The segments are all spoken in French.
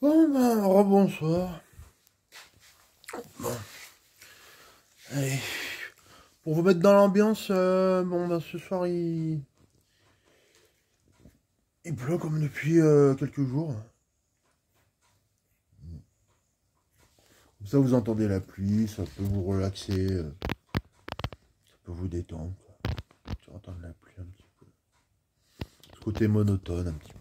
Bon, ben, rebonsoir. Bon, allez. Pour vous mettre dans l'ambiance, bon, ben, ce soir, il pleut comme depuis quelques jours. Comme ça, vous entendez la pluie, ça peut vous relaxer, ça peut vous détendre. Tu entends la pluie un petit peu. Ce côté monotone, un petit peu.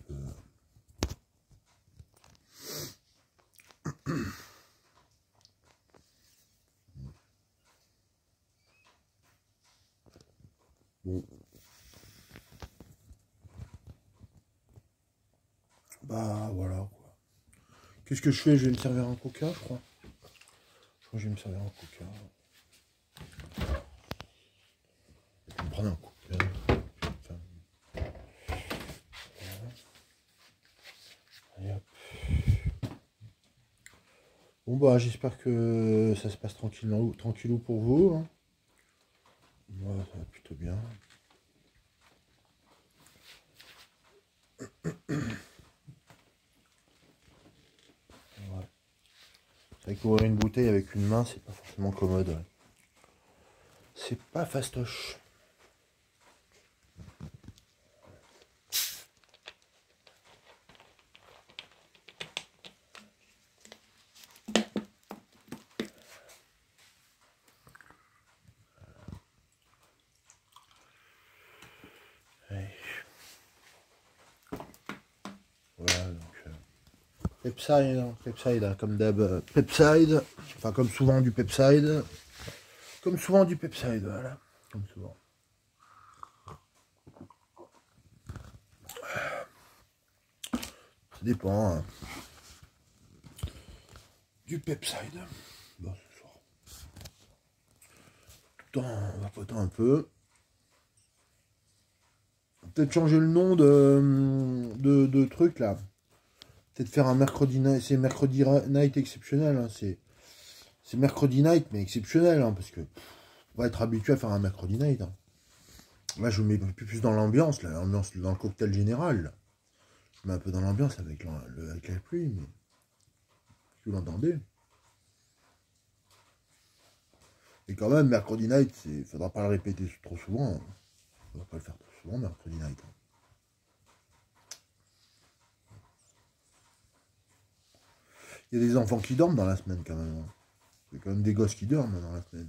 Bon. Bah, voilà, quoi. Qu'est-ce que je fais? Je vais me servir un coca, je crois. Je crois que je vais me servir un coca. Je vais me prendre un coca. Enfin, allez, hop. Bon, bah, j'espère que ça se passe tranquillou pour vous. Hein. Moi, ça va plutôt bien. Ouais. C'est vrai qu'ouvrir une bouteille avec une main, c'est pas forcément commode. Ouais. C'est pas fastoche. Ouais. Voilà, donc... Pepside, hein, comme d'hab, Pepside. Enfin, comme souvent du Pepside. Comme souvent du Pepside, voilà. Comme souvent. Ça dépend. Hein. Du Pepside. Bon, ce soir. Tout le temps, on va poter un peu. Peut-être changer le nom de truc, là. Peut-être faire un mercredi night. C'est mercredi night exceptionnel. Hein. C'est mercredi night, mais exceptionnel. Hein, parce que on va être habitué à faire un mercredi night. Hein. Là, je me mets plus dans l'ambiance. L'ambiance dans le cocktail général. Là. Je me mets un peu dans l'ambiance avec la pluie. Mais vous l'entendez. Et quand même, mercredi night, il faudra pas le répéter trop souvent. Hein. On va pas le faire trop souvent, mercredi night. Hein. Il y a des enfants qui dorment dans la semaine quand même. Hein. Il y a quand même des gosses qui dorment dans la semaine.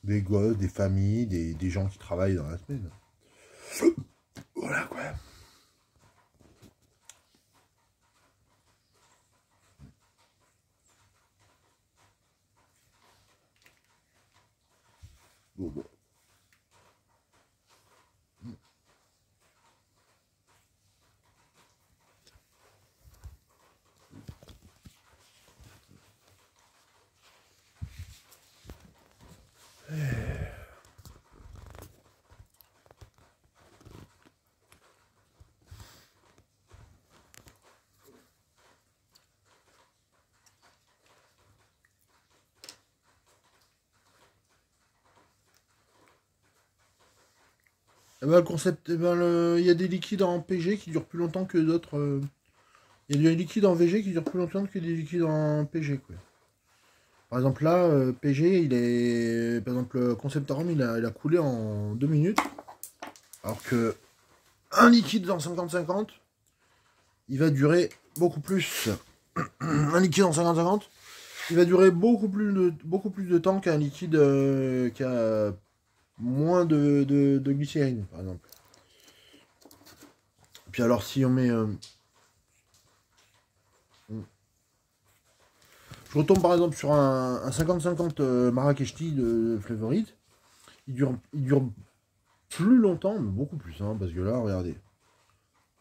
Des gosses, des familles, des gens qui travaillent dans la semaine. Voilà quoi. Bon. Eh ben, le concept, eh ben, il y a des liquides en PG qui durent plus longtemps que d'autres. Il y a des liquides en VG qui durent plus longtemps que des liquides en PG. Quoi. Par exemple, là, PG, il est. Par exemple, le Conceptarum, il a coulé en 2 minutes. Alors que un liquide en 50-50, il va durer beaucoup plus. Un liquide en 50-50, il va durer beaucoup plus de temps qu'un liquide qui a moins de glycérine, par exemple. Puis alors, si on met... je retombe par exemple sur un 50-50 Marrakech Tea de Flavorite. Il dure plus longtemps, mais beaucoup plus, hein, parce que là, regardez.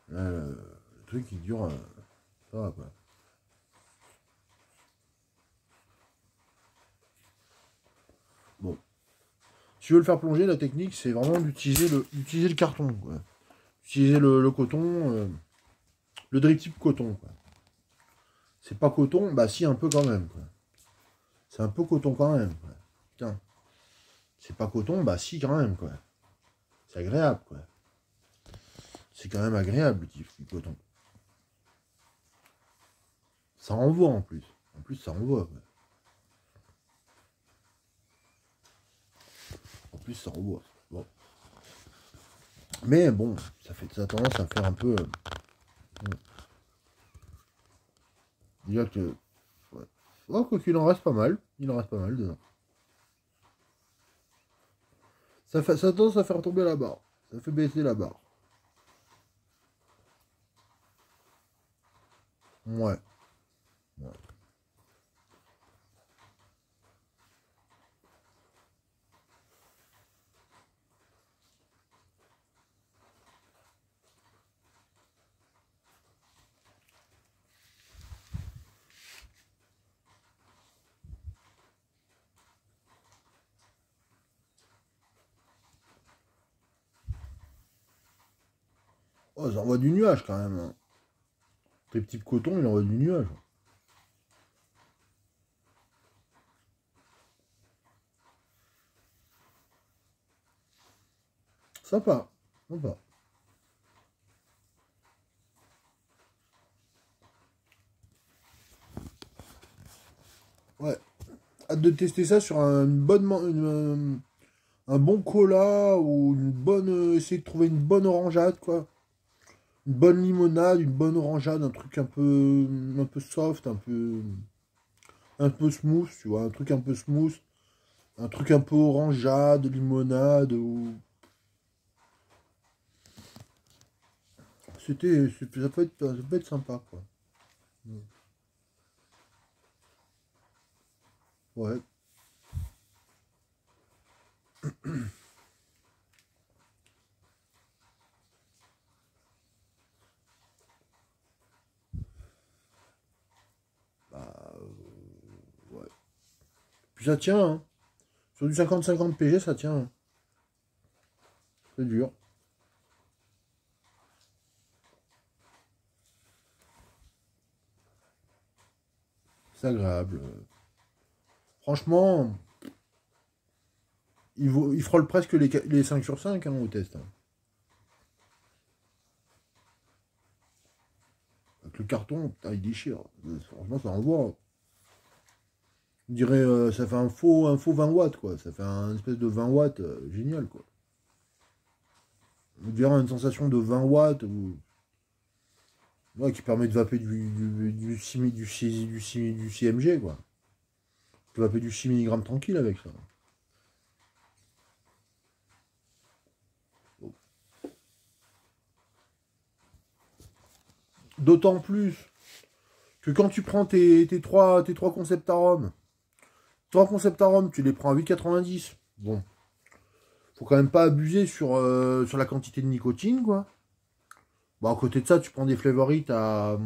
Là, le truc, il dure... ça va, quoi. Bon. Si je veux le faire plonger, la technique, c'est vraiment d'utiliser le carton, quoi. Utiliser le coton, le drip type coton, quoi. C'est pas coton, bah si, un peu quand même, quoi. C'est un peu coton quand même, quoi. Putain. C'est pas coton, bah si, quand même, quoi. C'est agréable, quoi. c'est quand même agréable le Tifki coton. Ça envoie en plus. En plus, ça envoie. Ouais. En plus, ça envoie. Bon. Mais bon, ça a tendance à faire un peu. Déjà que. Ouais. Oh, quoi qu'il en reste pas mal. Il en reste pas mal dedans. Ça a tendance à faire tomber la barre. Ça fait baisser la barre. Ouais. Ouais. Oh, ça envoie du nuage quand même. Hein. Tes petits cotons, il envoie du nuage. Sympa. Sympa. Ouais. Hâte de tester ça sur un bon cola ou une bonne. Essayer de trouver une bonne orangeade, quoi. Une bonne limonade, une bonne orangeade, un peu soft, un peu smooth, tu vois, un truc un peu smooth, un truc un peu orangeade, limonade, ou ça peut être sympa, quoi. Ouais. Bah, ouais. Puis ça tient, hein. Sur du 50-50 PG, ça tient. Hein. C'est dur. C'est agréable. Franchement, il frôle presque les 5 sur 5 hein, au test. Hein. Avec le carton, putain, il déchire. Franchement, ça envoie. On dirait, ça fait un faux 20 watts, quoi. Ça fait un espèce de 20 watts génial, quoi. On dirait une sensation de 20 watts ouais, qui permet de vaper du CMG, quoi. Tu peux vaper du 6 mg tranquille avec ça. D'autant plus que quand tu prends tes trois concept arômes, tu les prends à 8,90. Bon, faut quand même pas abuser sur la quantité de nicotine, quoi. Bon, à côté de ça, tu prends des flavorites à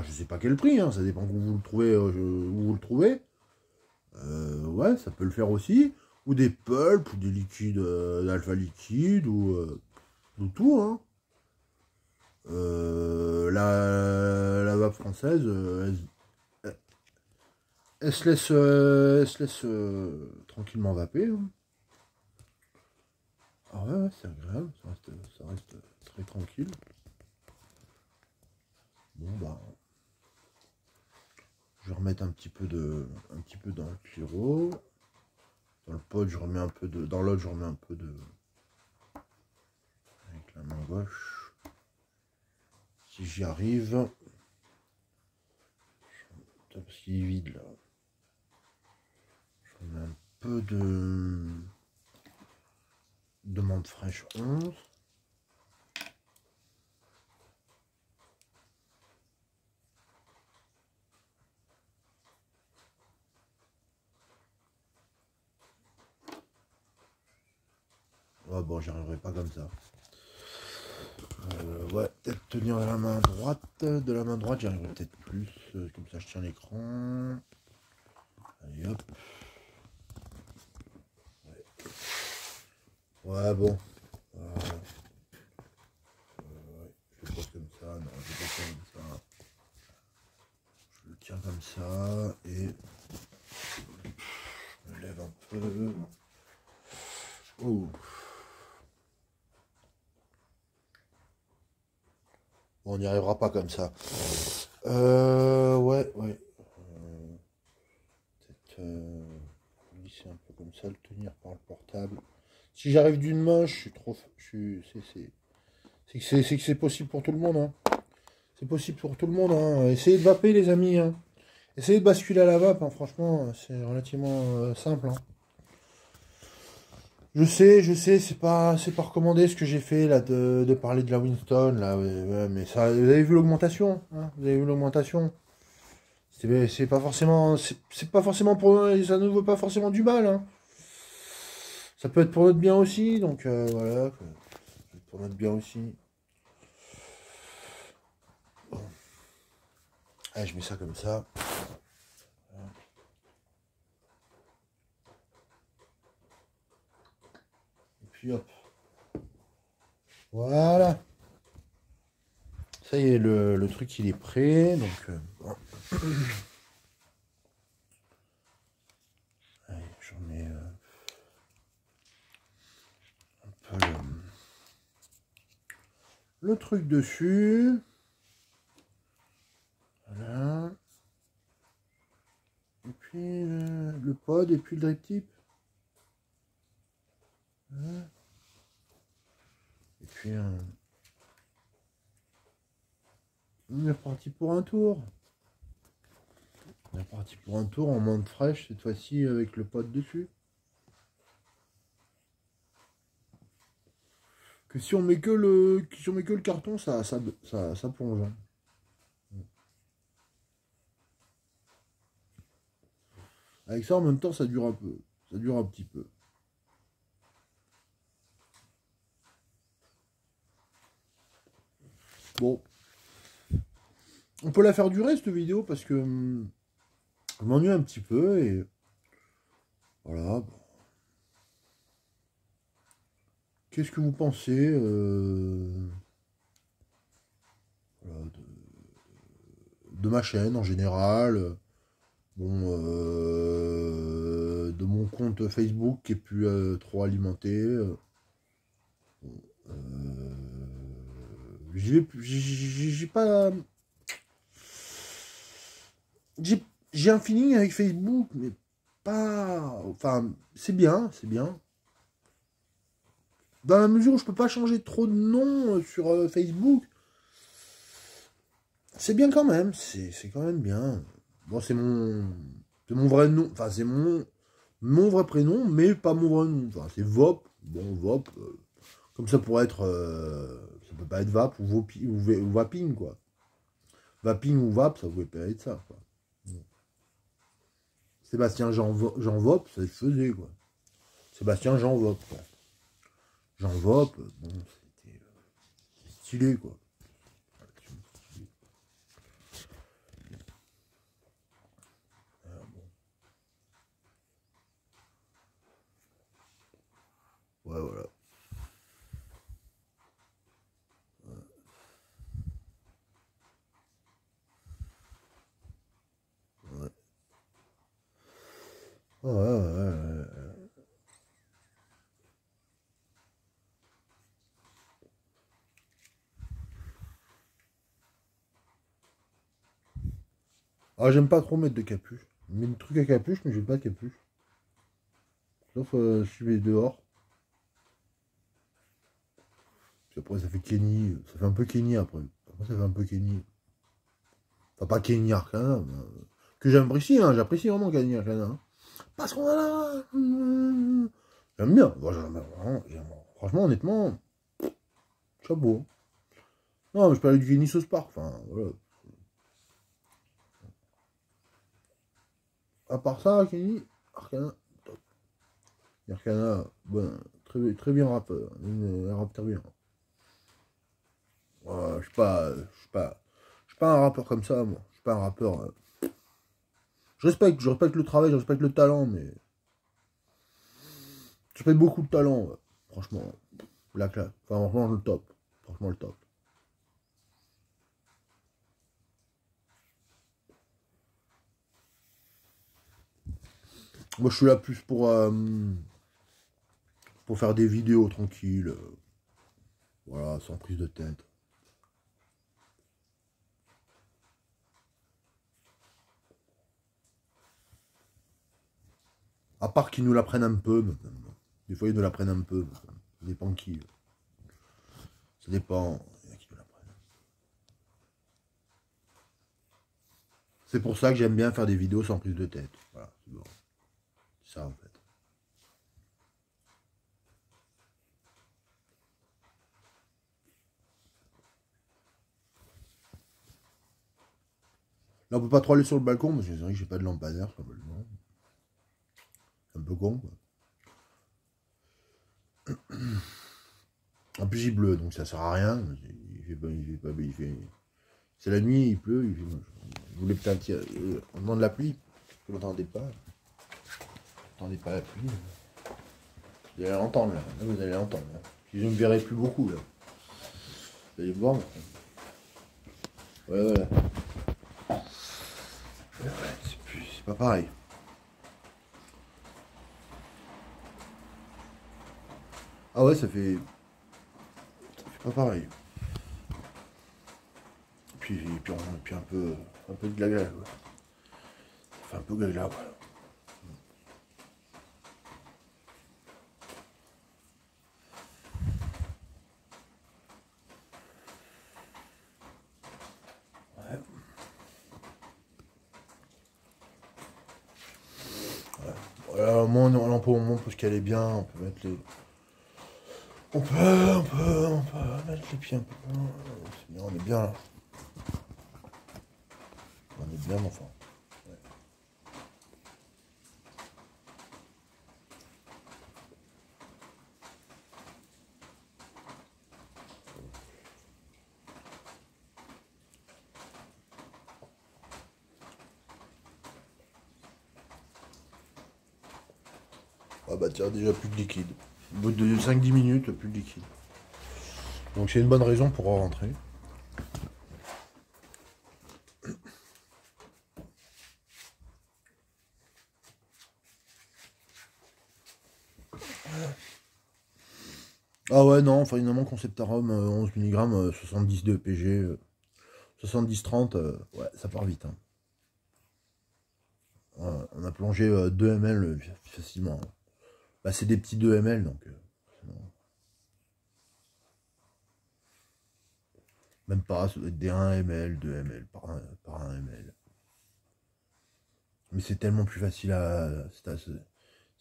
je sais pas quel prix, hein, ça dépend où vous le trouvez. Où vous le trouvez. Ouais, ça peut le faire aussi. Ou des pulps, ou des liquides d'alpha liquide, ou tout, hein. La vape française, elle se laisse tranquillement vaper. Hein. Ah ouais, ouais c'est agréable, ça reste très tranquille. Bon bah, je vais remettre un petit peu dans le pyro. Dans le pot, je remets un peu de, dans l'autre, je remets un peu de, avec la main gauche. Si j'y arrive, parce qu'il est vide là. Je remets un peu de menthe fraîche 11. Ouais, bon, j'y arriverai pas comme ça. Ouais, peut-être tenir de la main droite. De la main droite, j'y arriverai peut-être plus. Comme ça, je tiens l'écran. Allez, hop. Ouais, bon. Je le pose comme ça. Non, je le pose comme ça. Je le tiens comme ça. Et je me lève un peu. Oh. Bon, on n'y arrivera pas comme ça. Ouais, ouais. Peut-être glisser un peu comme ça, le tenir par le portable. Si j'arrive d'une main, je suis trop... C'est que c'est possible pour tout le monde, hein. C'est possible pour tout le monde, hein. Essayez de vaper, les amis, hein. Essayez de basculer à la vape, hein. Franchement, c'est relativement simple, hein. Je sais, c'est pas recommandé ce que j'ai fait là de parler de la Winston là, ouais, mais ça, vous avez vu l'augmentation, hein, vous avez vu l'augmentation. C'est pas forcément, c'est pas forcément pour, ça ne veut pas forcément du mal, hein. Ça peut être pour notre bien aussi, donc voilà, quoi. Pour notre bien aussi. Bon. Allez, je mets ça comme ça. Et puis hop. Voilà. Ça y est, le truc il est prêt, donc bon. Allez, j'en mets un peu le truc dessus. Voilà. Et puis le pod et puis le drip tip. Voilà. Et puis on est reparti pour un tour. On est reparti pour un tour en menthe fraîche cette fois-ci avec le pod dessus. Que si on met que le carton, ça plonge. Hein. Avec ça en même temps ça dure un peu. Ça dure un petit peu. Bon. On peut la faire durer cette vidéo parce que je m'ennuie un petit peu et voilà. Bon. Qu'est-ce que vous pensez voilà, de ma chaîne en général? Bon, de mon compte Facebook qui est plus trop alimenté. J'ai pas. J'ai un feeling avec Facebook, mais pas. Enfin, c'est bien, c'est bien. Dans la mesure où je peux pas changer trop de nom sur Facebook, c'est bien quand même. C'est quand même bien. Bon, c'est mon vrai nom. Enfin, c'est mon vrai prénom, mais pas mon vrai nom. Enfin, c'est Vop. Bon, Vop. Comme ça pourrait être. Ça peut pas être Vap ou, ou Vaping, quoi. Vaping ou Vap, ça pouvait pas être ça, quoi. Sébastien Jean Vop, ça se faisait, quoi. Sébastien Jean Vop, quoi. Jean Vop, bon, c'était stylé, quoi. Ouais, voilà. Ouais. Ouais. Ah, j'aime pas trop mettre de capuche. Je mets des trucs à capuche, mais j'ai pas de capuche. Sauf si je vais dehors. Puis après, ça fait Kenny. Ça fait un peu Kenny après. Après, ça fait un peu Kenny. Enfin, pas Kenny Arcana, mais, que j'apprécie, hein. J'apprécie vraiment Kenny Arcana. Hein. Parce qu'on a là. J'aime bien. Bon, franchement, honnêtement, chapeau. Non, mais je parlais du Kenny Sauce Park. Enfin, voilà. À part ça, Kenny Arcana, top. Arcana, bon, très bien rappeur. Il rappe très bien. Je suis pas un rappeur comme ça, moi. Je suis pas un rappeur. Je respecte le travail, je respecte le talent, mais je respecte beaucoup de talent, ouais. Franchement, la classe. Enfin, franchement, le top. Franchement, le top. Moi, je suis là plus pour faire des vidéos tranquilles. Voilà, sans prise de tête. À part qu'ils nous la prennent un peu. Des fois, ils nous la prennent un peu. Ça dépend qui. Ça dépend. Il y en a qui nous la prennent. C'est pour ça que j'aime bien faire des vidéos sans prise de tête. Voilà, c'est bon. C'est ça, en fait. Là, on peut pas trop aller sur le balcon parce que c'est vrai que j'ai pas de lampadaire sur le balcon. C'est un peu con, quoi. En plus, il pleut, donc ça sert à rien. C'est la nuit, il pleut. Je voulais peut-être on demande la pluie. Vous n'entendez pas. Vous n'entendez pas la pluie. Vous allez l'entendre là. Là, vous allez l'entendre. Là. Puis je ne me verrai plus beaucoup là. Vous allez voir. Ouais, voilà. Ouais, c'est pas pareil. Ah ouais, ça fait pas pareil. Puis un peu de gagla. Ouais. Ça fait un peu gagla, voilà. Voilà, moi, on peut au moins parce qu'elle est bien, on peut mettre les. On peut mettre les pieds un peu. C'est bien, on est bien là. On est bien, mon enfant. Ouais. Ah bah tiens, déjà plus de liquide. Au bout de 5-10 minutes, plus de liquide. Donc c'est une bonne raison pour rentrer. Ah ouais, non, enfin finalement, Conceptarum 11 mg, 70 de PG, 70-30, ouais, ça part vite. Hein. Ouais, on a plongé 2 ml facilement. Bah, c'est des petits 2 ml, donc. Même pas, ça doit être des 1 ml, 2 ml, par 1 ml. Mais c'est tellement plus facile à. Ça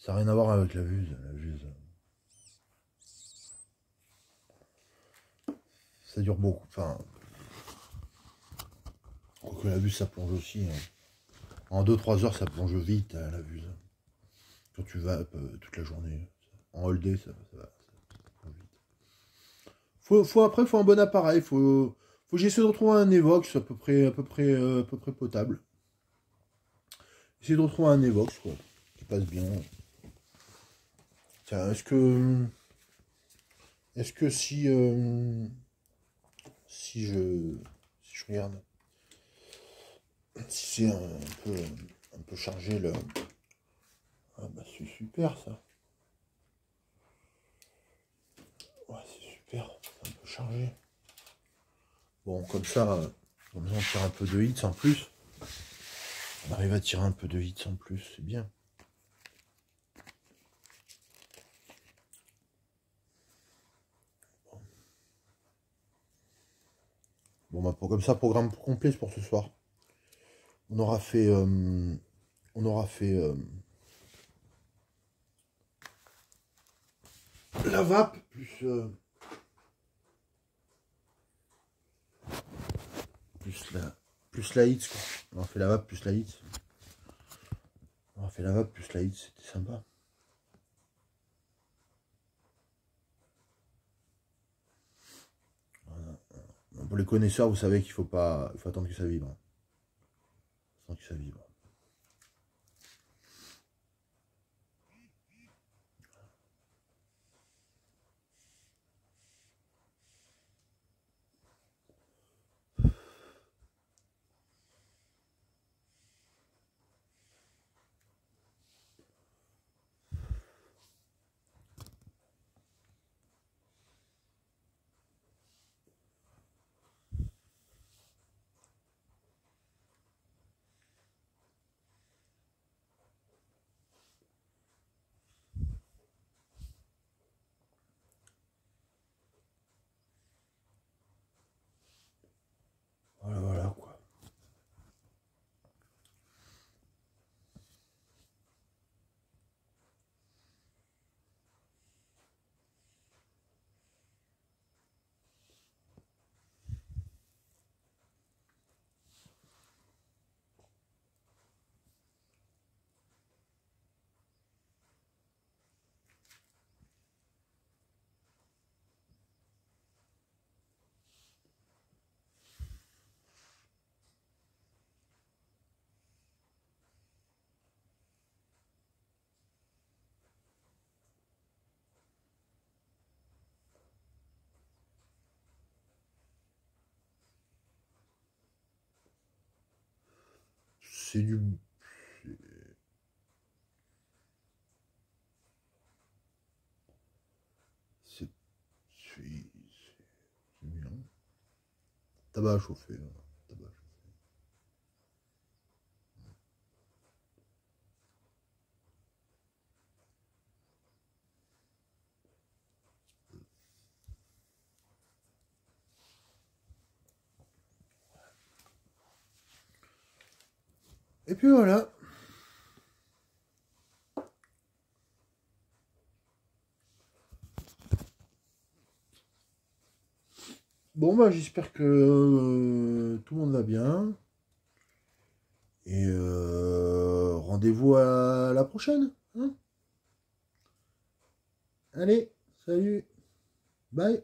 n'a rien à voir avec la vuse. La vuse. Ça dure beaucoup. Enfin. Quoique la vuse, ça plonge aussi. Hein. En 2-3 heures, ça plonge vite, la vuse. Quand tu vas toute la journée. En all day, ça va. Ça plonge vite. Après, faut un bon appareil. Faut que j'essaie de retrouver un Evox à peu près potable. Essayer de retrouver un Evox, quoi. Qui passe bien. Tiens, est-ce que si je regarde, si c'est un peu chargé le, ah bah c'est super ça. Ouais, c'est super, c'est un peu chargé. Bon, comme ça, on tire un peu de hits en plus. On arrive à tirer un peu de hits en plus, c'est bien. Bon, bah, comme ça, programme complet pour ce soir. On aura fait la vape plus la hits, quoi. On a fait la vape plus la hits. On a fait la vape plus la hits, c'était sympa. Voilà. Pour les connaisseurs, vous savez qu'il faut pas. Il faut attendre que ça vibre. Attendre que ça vibre. c'est du... C'est bien. Tabac à chauffer. Voilà. Tabac à chauffer. Et puis voilà. Bon, bah, j'espère que tout le monde va bien. Et rendez-vous à la prochaine. Hein. Allez, salut. Bye.